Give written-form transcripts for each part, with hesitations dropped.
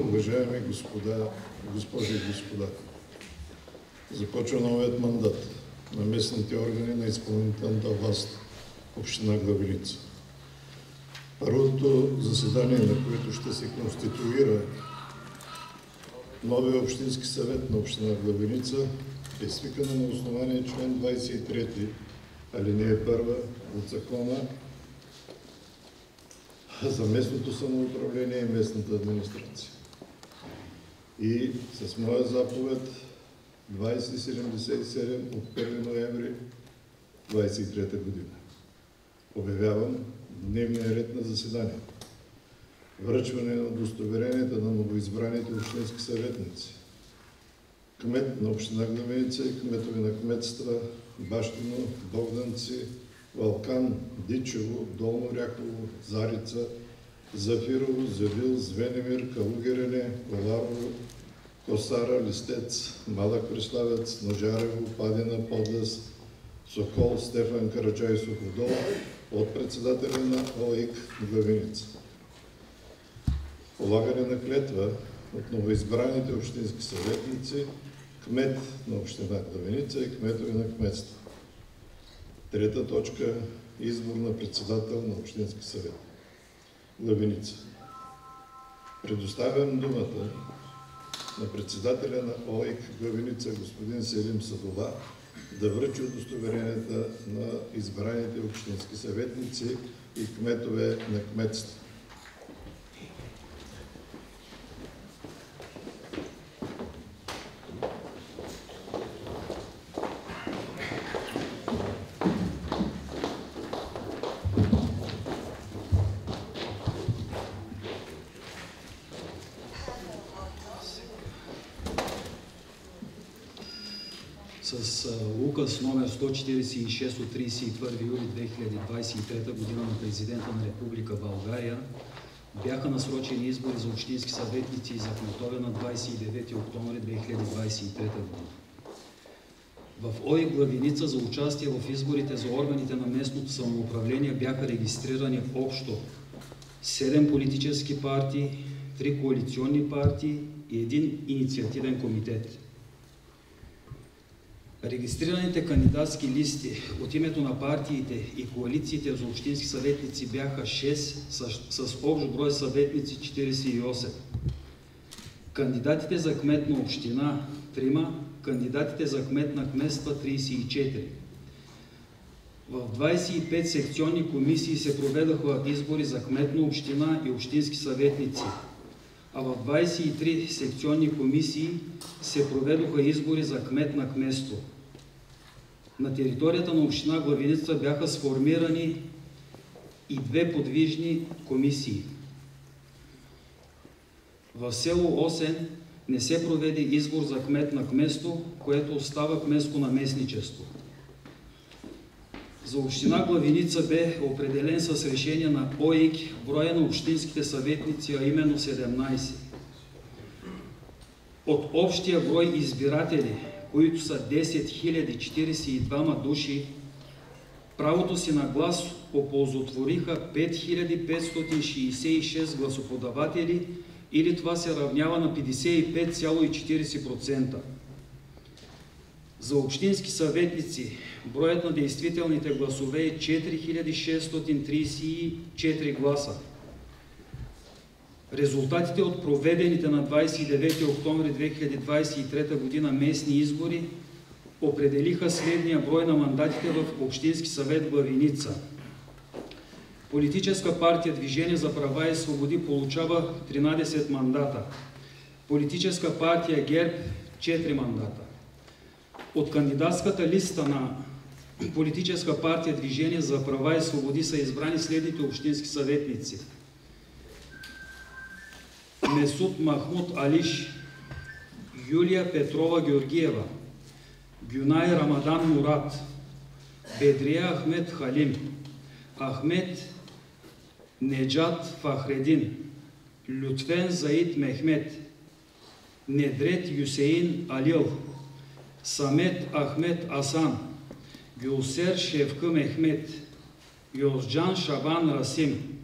уважаеми госпожи и господа! Започва новият мандат на местните органи на изпълнителната власт в община Главиница. Първото заседание, на което ще се конституира новия общински съвет на община Главиница, е свикано на основание член 23, алинея 1 от Закона за местното самоуправление и местната администрация. И с моя заповед 2077 от 1 ноември 2023 година обявявам дневния ред на заседанието. Връчване на удостоверенията на новоизбраните общински съветници, кмет на община Главиница и кметове на кметства Бащино, Богданци, Валкан, Дичево, Долно Ряхово, Зарица, Зафирово, Завил, Звенемир, Калугерене, Коларово, Косара, Листец, Малък Преславец, Ножарево, Падина, Подлес, Сокол, Стефан Караджай, Суходол, от председателя на ОИК Главиница. Полагане на клетва от новоизбраните общински съветници, кмет на община Главиница и кметове на кметства. Трета точка – избор на председател на общински съвет Главиница. Предоставям думата на председателя на ОИК Главиница, господин Селим Садова, да връчи удостоверенията на избраните общински съветници и кметове на кметства. С указ номер 146 от 31 юли 2023 година на президента на Република България бяха насрочени избори за общински съветници и за кметове на 29 октомври 2023 година. В ОИК Главиница за участие в изборите за органите на местното самоуправление бяха регистрирани общо 7 политически партии, 3 коалиционни партии и 1 инициативен комитет. Регистрираните кандидатски листи от името на партиите и коалициите за общински съветници бяха 6 с общ брой съветници 48. Кандидатите за кмет на община 3, кандидатите за кмет на кметства 34. В 25 секционни комисии се проведаха избори за кмет на община и общински съветници, а в 23 секционни комисии се проведоха избори за кмет на кметство. На територията на община Главиница бяха сформирани и 2 подвижни комисии. В село Осен не се проведе избор за кмет на кметство, което остава кметско наместничество. За община Главиница бе определен с решение на ОИК броя на общинските съветници, а именно 17. От общия брой избиратели, които са 10 042 души, правото си на глас оползотвориха 5566 гласоподаватели, или това се равнява на 55,40%. За общински съветници броят на действителните гласове е 4634 гласа. Резултатите от проведените на 29 октомври 2023 година местни избори определиха следния брой на мандатите в Общински съвет Главиница. Политическа партия Движение за права и свободи получава 13 мандата. Политическа партия ГЕРБ 4 мандата. От кандидатската листа на Политическа партия Движение за права и свободи са избрани следните общински съветници: Месуд Махмуд Алиш, Юлия Петрова Георгиева, Гюнай Рамадан Мурат, Бедрия Ахмед Халим, Ахмед Неджат Фахредин, Лютвен Заид Мехмед, Недрет Юсеин Алил, Самет Ахмед Асан, Гюлсер Шевкы Мехмед, Йозджан Шабан Расим,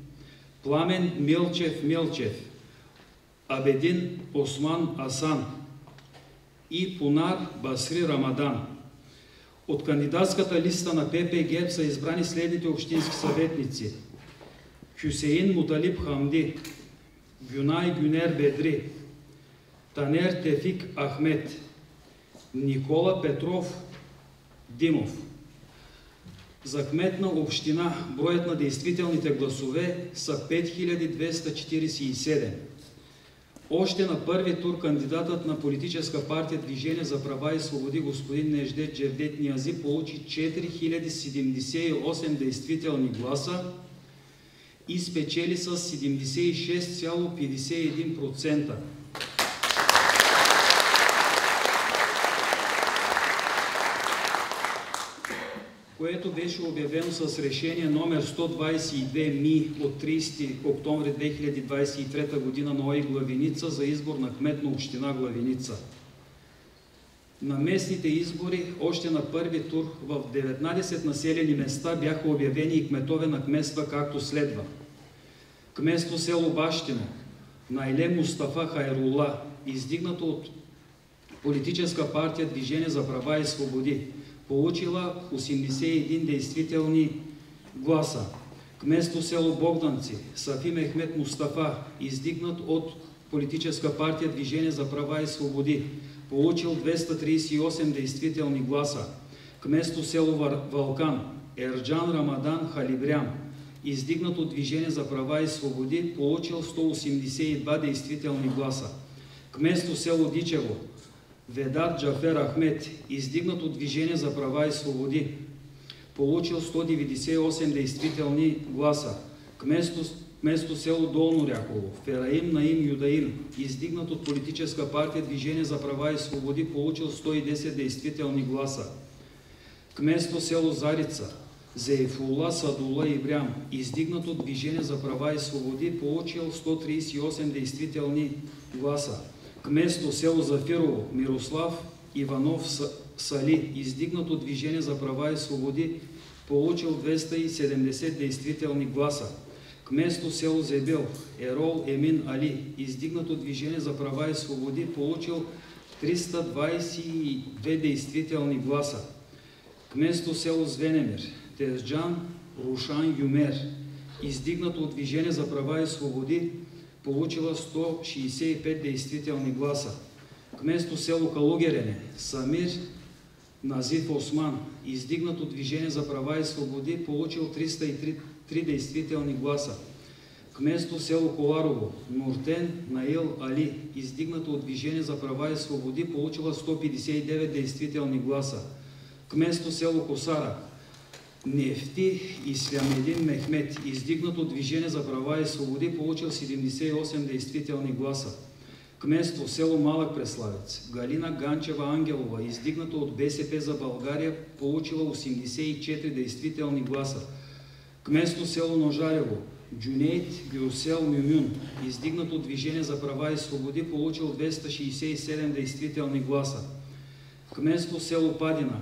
Пламен Милчев Милчев, Абедин Осман Асан и Пунар Басри Рамадан. От кандидатската листа на ПП-ГЕРБ са избрани следните общински съветници: Хюсеин Муталиб Хамди, Гюнай Гюнер Бедри, Танер Тефик Ахмет, Никола Петров Димов. За кмет на община броят на действителните гласове са 5247. Още на първи тур кандидатът на политическа партия Движение за права и свободи господин Неждет Джевдет Ниази получи 4078 действителни гласа и спечели с 76,51%. Което беше обявено с решение номер 122 МИ от 30 октомври 2023 г. на ОИ Главиница за избор на кмет на община Главиница. На местните избори още на първи тур в 19 населени места бяха обявени и кметове на кметства, както следва: кметство село Бащино, Найле Мустафа Хайрула, издигнато от политическа партия Движение за права и свободи, получила 81 действителни гласа. Кметство село Богданци, Сафи Мехмет Мустафа, издигнат от политическа партия Движение за права и свободи, получил 238 действителни гласа. Кметство село Валкан, Ерджан Рамадан Халибрян, издигнат от Движение за права и свободи, получил 182 действителни гласа. Кметство село Дичево, Ведат Джафер Ахмет, издигнат от Движение за права и свободи, получил 198 действителни гласа. Кметство село Долно Ряхово, Фераим Наим Юдаим, издигнат от политическа партия Движение за права и свободи, получил 110 действителни гласа. Кметство село Зарица, Зейфулла Садула Ибрям, издигнат от Движение за права и свободи, получил 138 действителни гласа. Кметство село Зафирово, Мирослав Иванов Сали, издигнат от Движение за права и свободи, получил 270 действителни гласа. Кметство село Зебел, Ерол Емин Али, издигнат от Движение за права и свободи, получил 322 действителни гласа. Кметство село Звенемир, Тезджан Рушан Юмер, издигнат от Движение за права и свободи, получила 165 действителни гласа. Кметство село Калугерене, Самир Назиф Осман, издигнат от Движение за права и свободи, получил 303 действителни гласа. Кметство село Коларово, Нуртен Наил Али, издигнат от Движение за права и свободи, получила 159 действителни гласа. Кметство село Косара, Нефти Ислямедин Мехмет, издигнат от Движение за права и свободи, получил 78 действителни гласа. Кметство село Малък Преславец, Галина Ганчева Ангелова, издигната от БСП за България, получила 84 действителни гласа. Кметство село Ножарево, Джунейт Гюсел Мюмюн, издигнат от Движение за права и свободи, получил 267 действителни гласа. Кметство село Падина,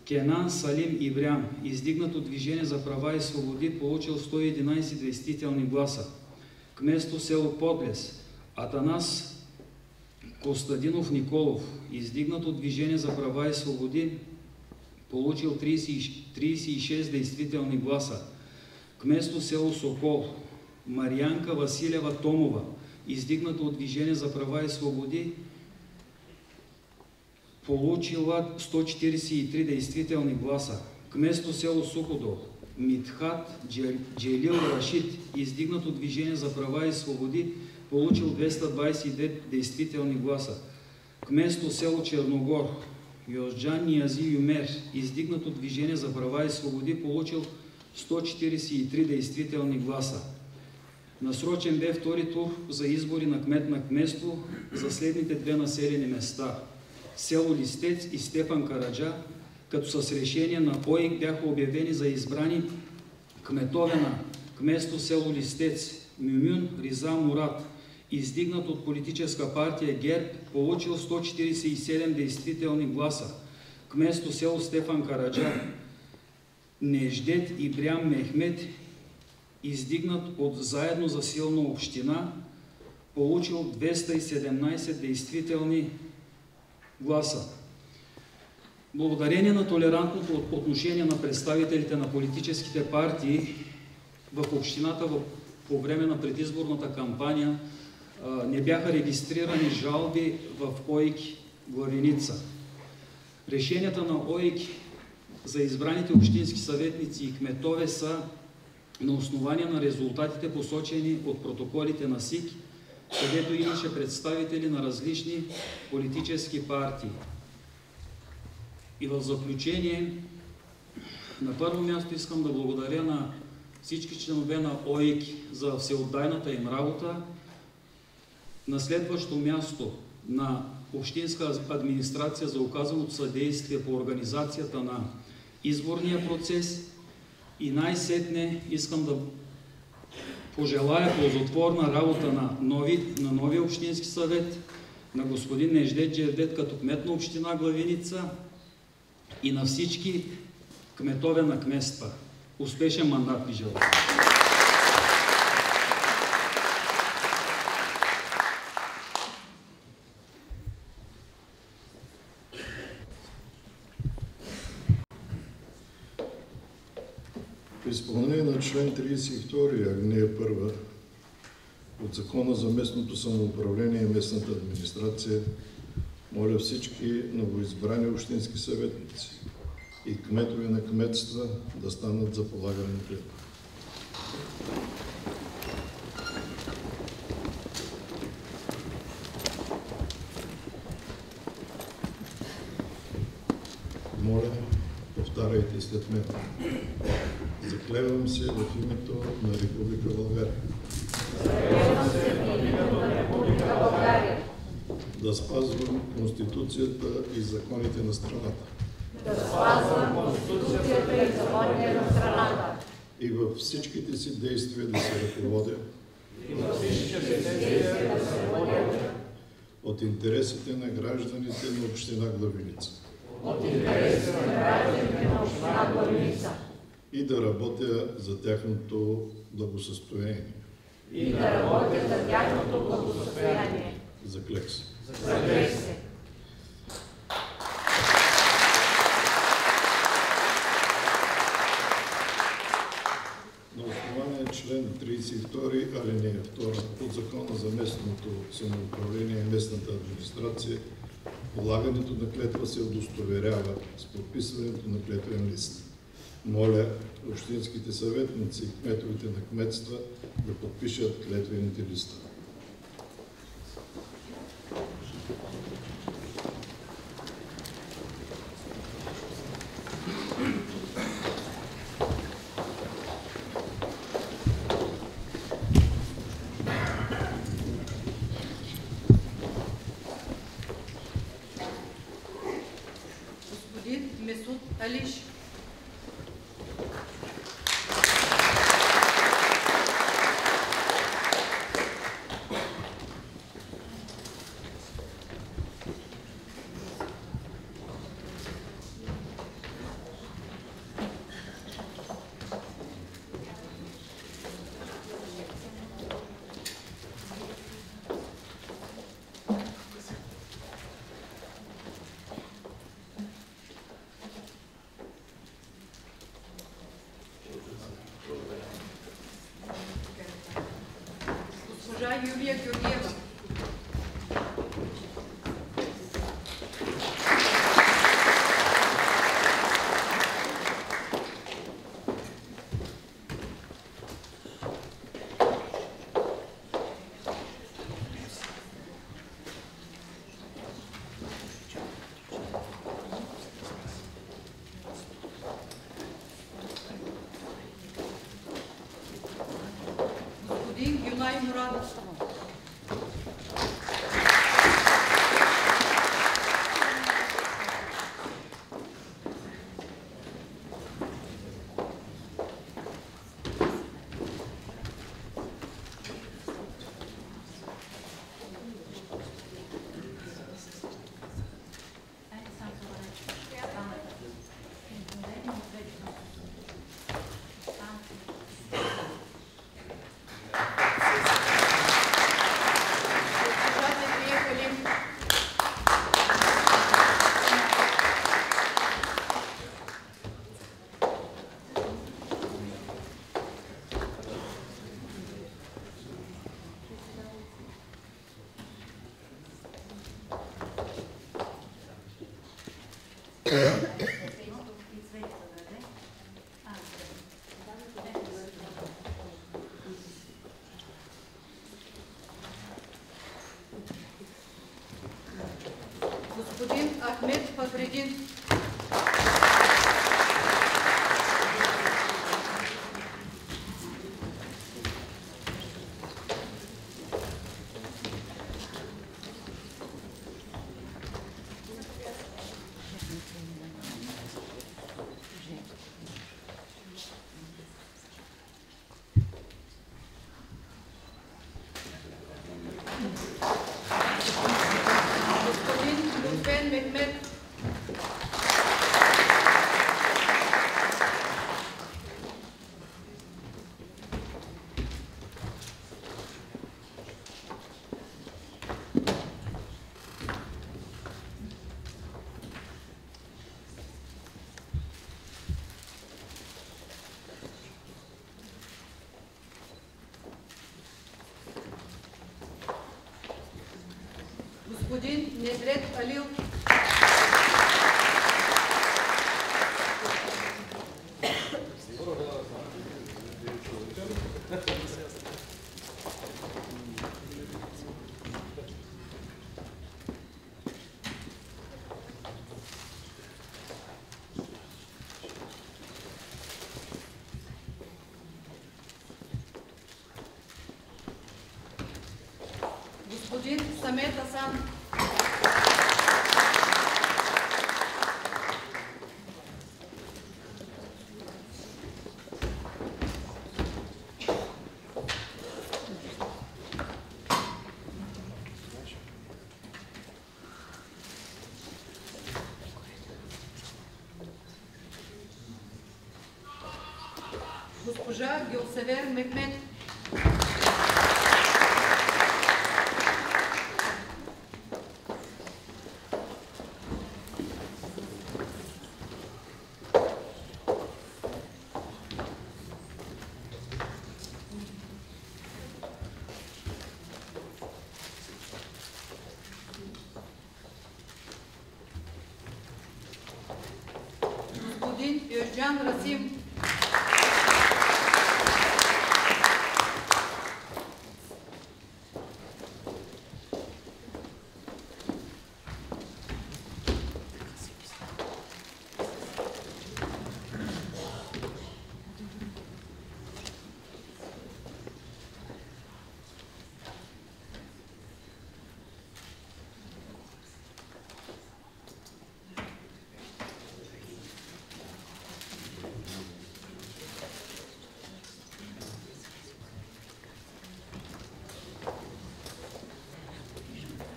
Кенан Салим Ибрям, издигнат от Движение за права и свободи, получил 111 действителни гласа. Кметство село Подлес, Атанас Костадинов Николов, издигнат от Движение за права и свободи, получил 36 действителни гласа. Кметство село Сокол, Марианка Василева Томова, издигната от Движение за права и свободи, получила 143 действителни гласа. Кметство село Суходол, Митхат Джелил Рашид, издигнат от Движение за права и свободи, получил 222 действителни гласа. Кметство село Черногор, Йозджан Ниази Юмер, издигнат от Движение за права и свободи, получил 143 действителни гласа. Насрочен бе втори тур за избори на кмет на кметство за следните две населени места: село Листец и Стефан Караджа, като с решение на ОИК бяха обявени за избрани кметове на кметство село Листец Мюмюн Риза Мурат, издигнат от политическа партия ГЕРБ, получил 147 действителни гласа. Кметство село Стефан Караджа, Неждет Ибрям Мехмет, издигнат от Заедно за силна община, получил 217 действителни гласа. Благодарение на толерантното отношение на представителите на политическите партии в общината по време на предизборната кампания не бяха регистрирани жалби в ОИК Главиница. Решенията на ОИК за избраните общински съветници и кметове са на основание на резултатите, посочени от протоколите на СИК, където имаше представители на различни политически партии. И в заключение, на първо място искам да благодаря на всички членове на ОИК за всеотдайната им работа. На следващо място на Общинска администрация за оказаното съдействие по организацията на изборния процес. И най-сетне искам да пожелая ползотворна работа на новия общински съвет, на господин Неждет Джевдет като кмет на община Главиница и на всички кметове на кметства. Успешен мандат ви желая! В изпълнение на член 32, алинея 1 от Закона за местното самоуправление и местната администрация, моля всички новоизбрани общински съветници и кметове на кметства да станат за полагане на клетва. Моля, повтаряйте след мен. Заклевам се в името на Република България. Заклевам се в името на Република България. Да спазвам Конституцията и законите на страната. Да спазвам Конституцията и законите на страната. И във всичките си действия да се ръководя от интересите на гражданите на община Главиница. И да работя за тяхното благосъстояние. Заклех се. На основание член 32, алинея 2 от Закона за местното самоуправление и местната администрация, полагането на клетва се удостоверява с подписването на клетвен лист. Моля общинските съветници и кметовете на кметства да подпишат клетвените листа. Господин Месуд Алиш. Госпожа Юлия Георгиева. Господин Гюнай Мурадов. Господин Ахмед Фахридин. Господин Недрет Алил. Господин Самет Асан. Госпожа Гюлсевер Мехмед. Господин Юрджан Расим.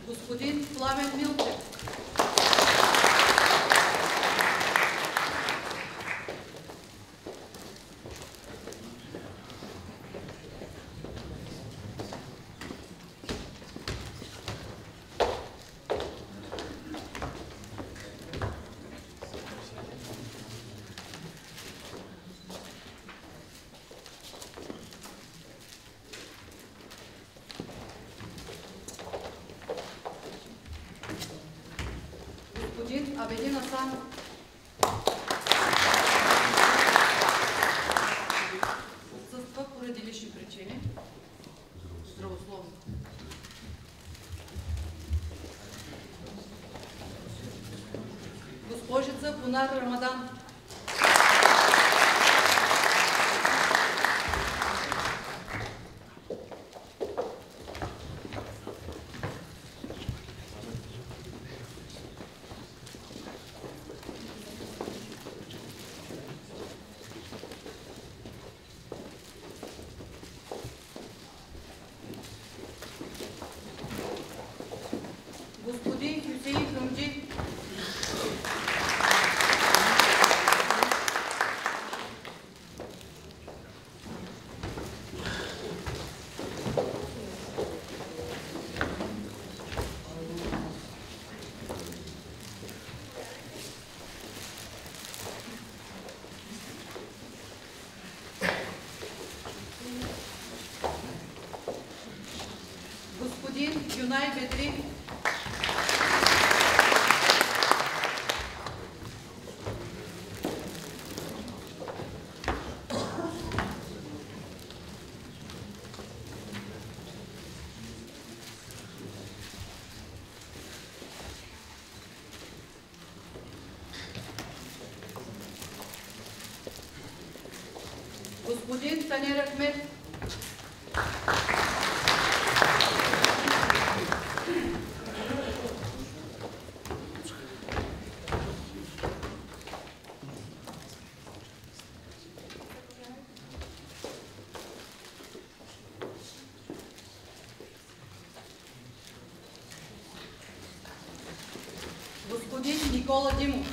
Господин Пламен Милчев. Господин Абедин Асан. Отсъства поради лични причини. Здравословно. Госпожица Бунар Рамадан. Господин Хюсеин Хъмджи. Господин Танер Ахмед. Господин Никола Димов.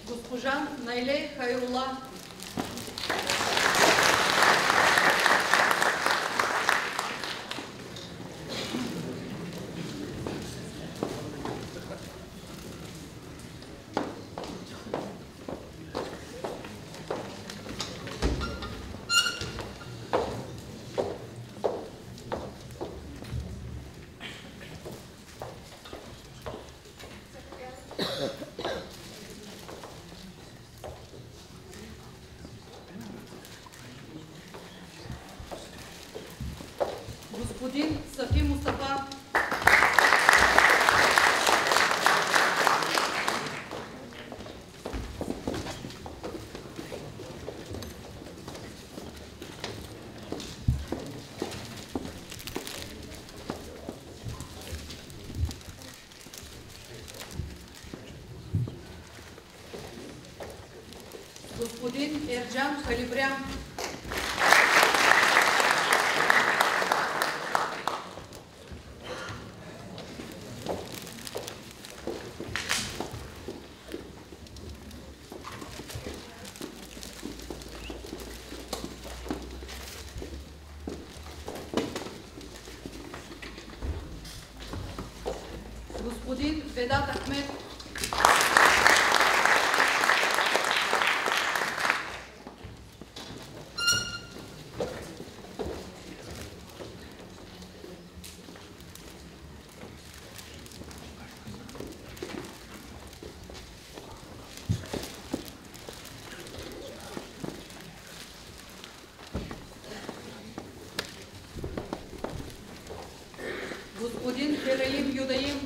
Госпожа Найле Хайрула. Господин Сафи Мустафа. Господин Ерджан Халибрян. Господин Ведат Ахмед. Господин Фераим Юдаим.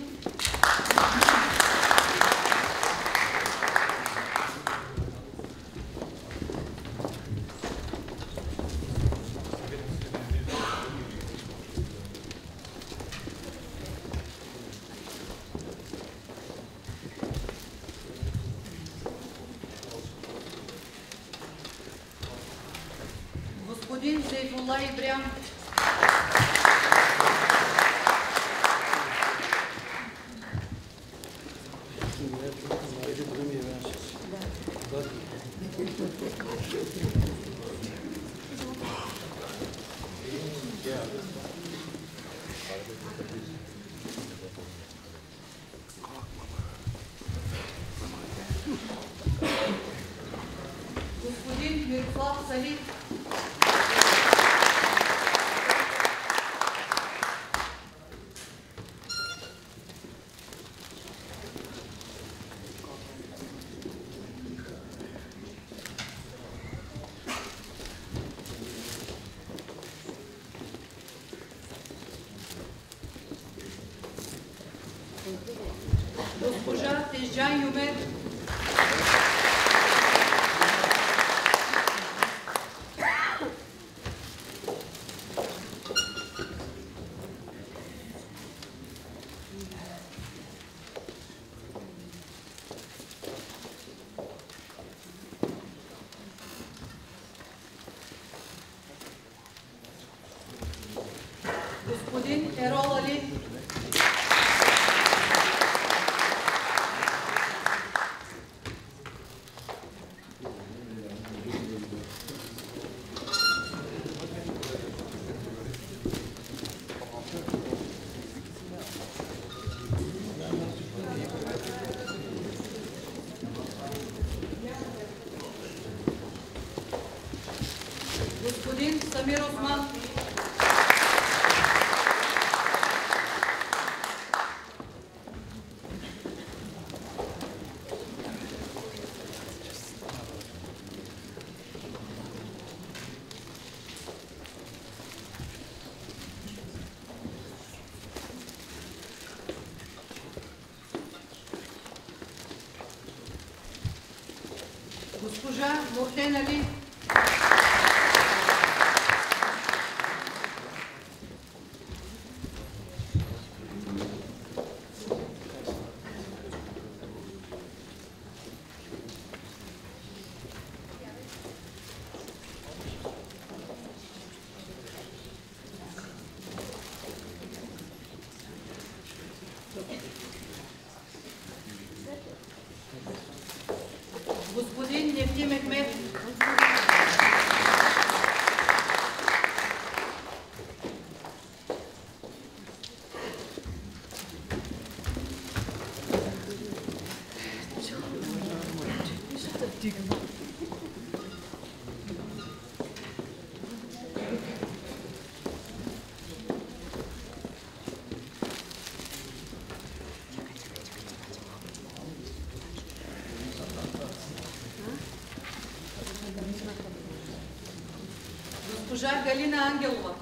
Господин Сейфулла Ибрям. Господин Мирослав Салих. Госпожа Тежджан Юмер. Господин Ерол Али. Самир Осман. Госпожа Нуртен Али. Господин Нефти Мехмед. Госпожа Галина Ангелова.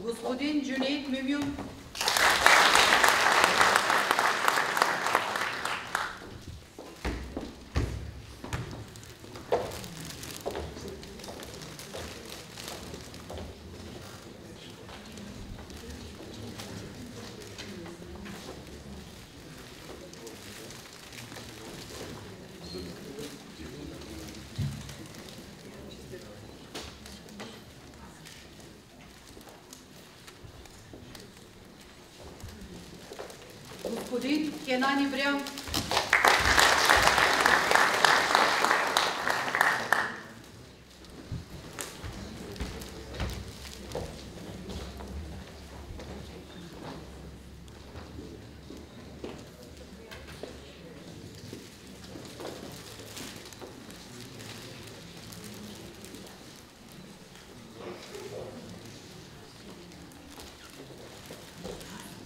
Господин Джунейд Мюмюн. Господин Кенан Ибрям.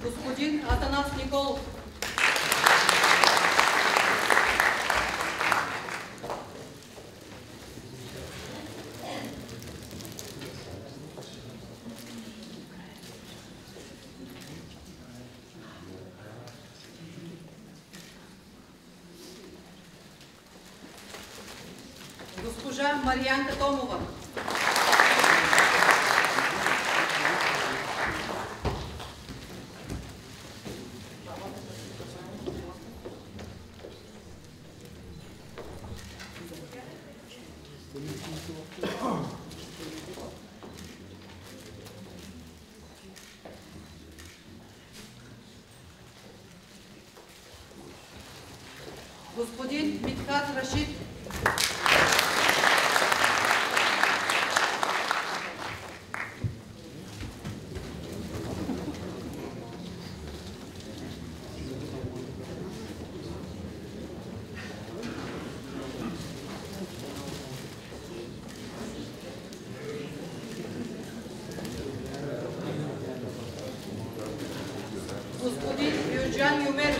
Господин Атанас Николов. Госпожа Марианка Томова. Господин Митхат Рашид. Господин Юджан Юмер.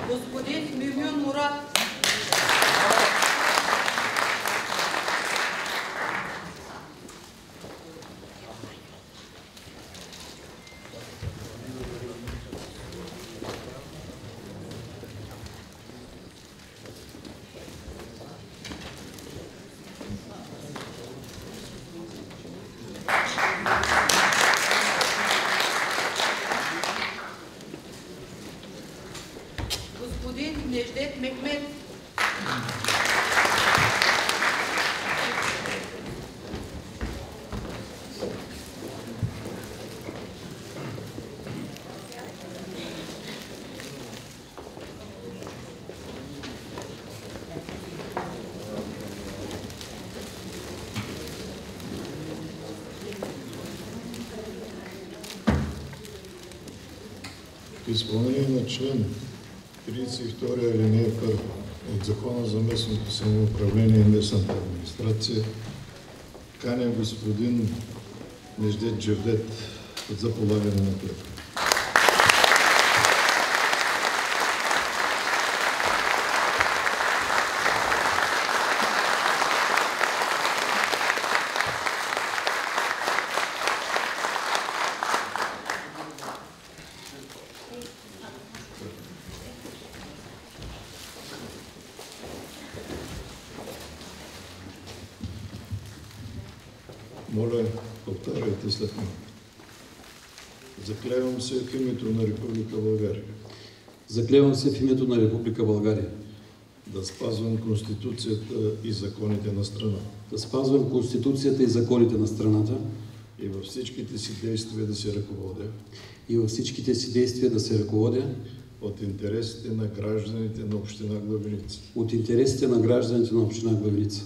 Господин Мюмюн Мурат. господин Неждет Мехмед. В изпълнение на член 32 алинея 1 от Закона за местното самоуправление и местната администрация каня господин Неждет Джевдет за полагане на клетва. Моля, повтаряйте след мен. Заклевам се в името на Република България Заклевам се в името на Република България да спазвам Конституцията и законите на страната да спазвам Конституцията и законите на страната и във всичките си действия да се ръководя и във всичките си действия да се ръководя от интересите на гражданите на община Главиница от интересите на гражданите на община Главиница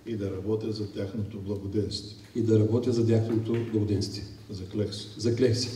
и да работя за тяхното благоденствие. и да работя за тяхното благоденствие. Заклех се. Заклех се.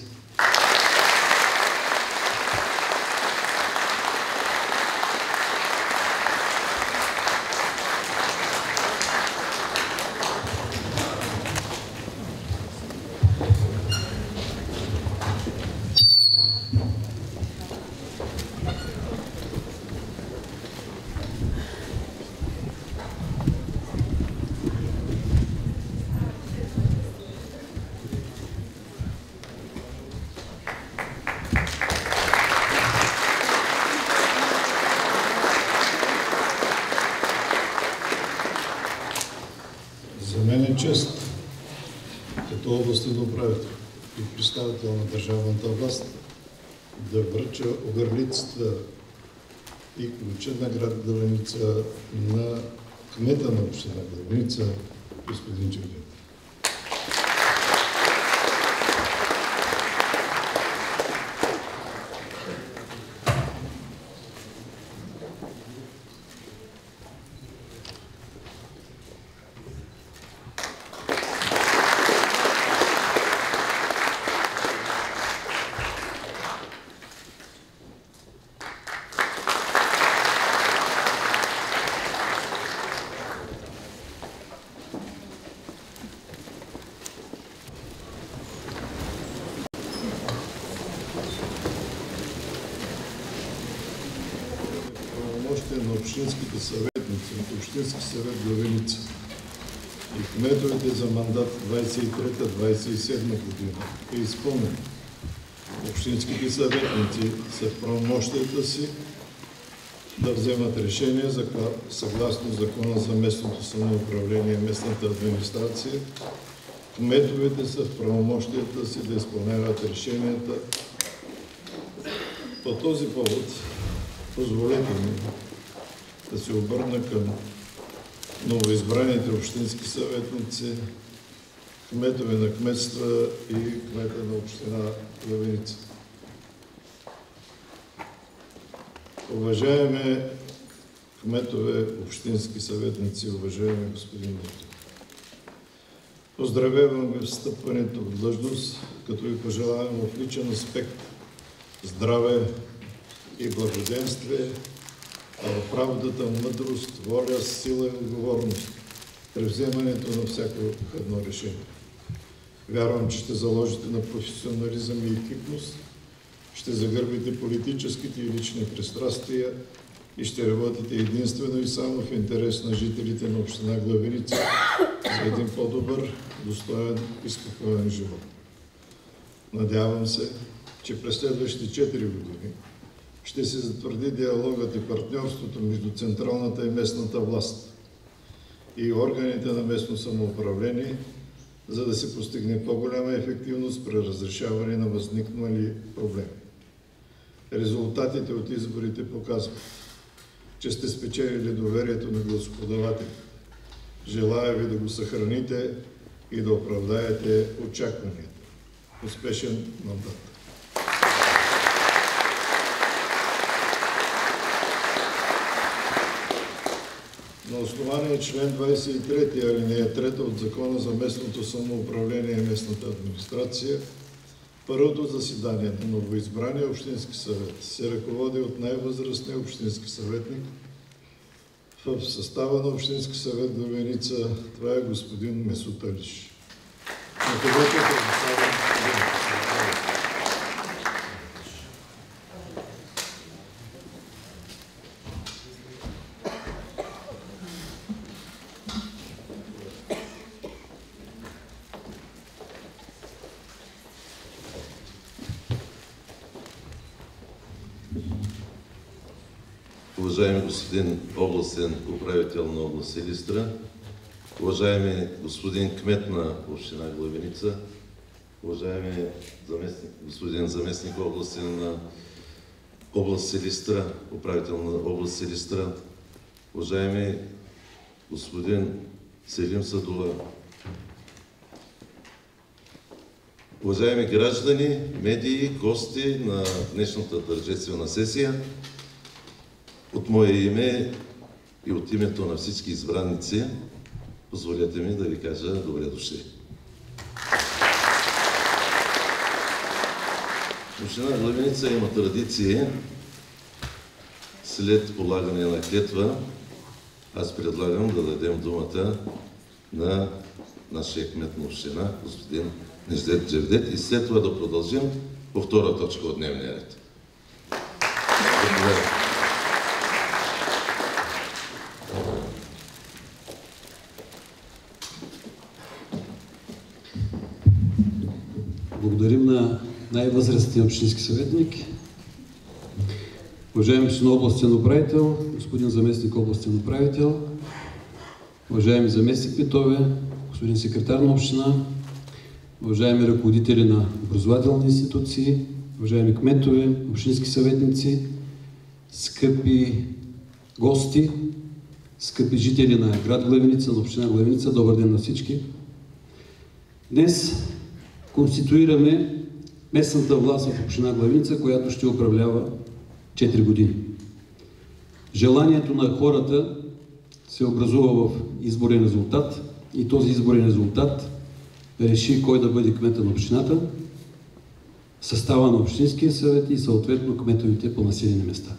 За мен е чест, като областен управител и представител на държавната власт, да връча огърлицата и ключа на град Главиница на кмета на община Главиница, господин Джевдет. Правомощие на общинските съветници от Общински съвет Главиница и кметовете за мандат 23-27 година е изпълнено. Общинските съветници са в правомощията си да вземат решения съгласно Закона за местното самоуправление и местната администрация. Кметовете са в правомощията си да изпълняват решенията. По този повод позволете ми да се обърна към новоизбраните общински съветници, кметове на кметства и кмета на община Главиница. Уважаеми кметове, общински съветници, уважаеми господин Неждет, поздравявам ви в встъпването в длъжност, като ви пожелавам в личен аспект здраве и благоденствие, а в работата мъдрост, воля, сила и отговорност при вземането на всяко едно решение. Вярвам, че ще заложите на професионализъм и екипност, ще загърбите политическите и лични пристрастия и ще работите единствено и само в интерес на жителите на община Главиница за един по-добър, достоен и спокоен живот. Надявам се, че през следващите 4 години ще се затвърди диалогът и партньорството между централната и местната власт и органите на местно самоуправление, за да се постигне по-голяма ефективност при разрешаване на възникнали проблеми. Резултатите от изборите показват, че сте спечелили доверието на гласоподаватели. Желая ви да го съхраните и да оправдаете очакванията. Успешен мандат! На основание член 23, алинея 3 от Закона за местното самоуправление и местната администрация, първото заседание на новоизбрания Общински съвет се ръководи от най-възрастния общински съветник. В състава на Общински съвет Главиница това е господин Месут Алиш. Уважаеми господин областен управител на област Силистра, уважаеми господин кмет на община Главиница, уважаеми господин заместник областен на област Силистра, управител на област Силистра, уважаеми господин Селим Садова, уважаеми граждани, медии, гости на днешната тържествена сесия, от мое име и от името на всички избранници, позволете ми да ви кажа добре дошли. Община Главиница има традиции след полагане на клетва. Аз предлагам да дадем думата на нашия кмет на община, господин Недждет Джевдет, и след това да продължим по втора точка от дневния ред. Благодарим на най-възрастния общински съветник. Уважаеми господин областен управител, господин заместник областен управител, уважаеми заместник кметове, господин секретар на община, уважаеми ръководители на образователни институции, уважаеми кметове, общински съветници, скъпи гости, скъпи жители на град Главиница, на община Главиница, добър ден на всички. Днес конституираме местната власт в община Главиница, която ще управлява 4 години. Желанието на хората се образува в изборен резултат и този изборен резултат реши кой да бъде кмета на общината, състава на общинския съвет и съответно кметовете по населени места.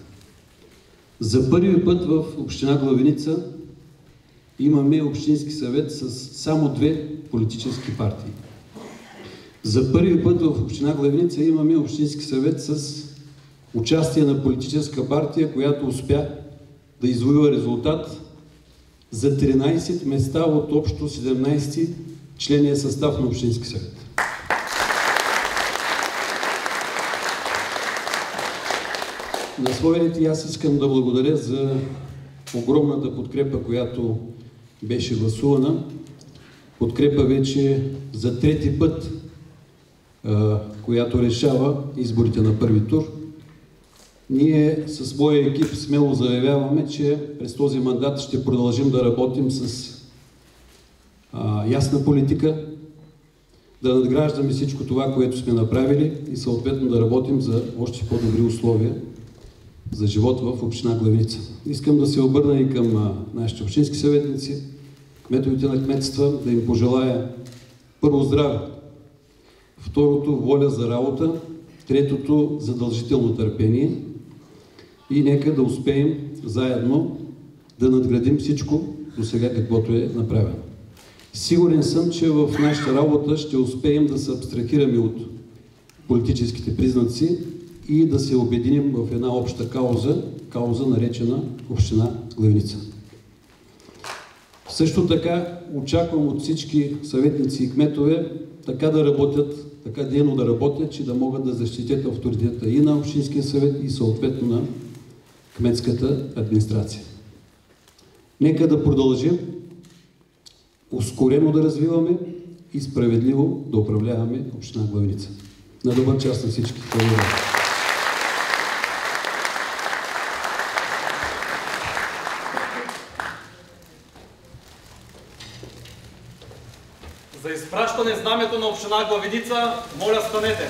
За първи път в община Главиница имаме общински съвет с само 2 политически партии. За първи път в община Главиница имаме общински съвет с участие на политическа партия, която успя да извоюва резултат за 13 места от общо 17 чления състав на общински съвет. На своя ред и аз искам да благодаря за огромната подкрепа, която беше гласувана. Подкрепа вече за 3-ти път, която решава изборите на първи тур. Ние с моя екип смело заявяваме, че през този мандат ще продължим да работим с ясна политика, да надграждаме всичко това, което сме направили и съответно да работим за още по-добри условия за живот в община Главиница. Искам да се обърна и към нашите общински съветници, кметовете на кметства, да им пожелая първо здраве, второто воля за работа, третото задължително търпение и нека да успеем заедно да надградим всичко до сега, каквото е направено. Сигурен съм, че в нашата работа ще успеем да се абстрахираме от политическите признаци и да се обединим в една обща кауза наречена Община Главиница. Също така очаквам от всички съветници и кметове така да работят, така дейно да работят, че да могат да защитят авторитета и на Общинския съвет и съответно на кметската администрация. Нека да продължим ускорено да развиваме и справедливо да управляваме община Главиница. На добър час на всички. Благодаря. За изпращане знамето на община Главиница, моля станете.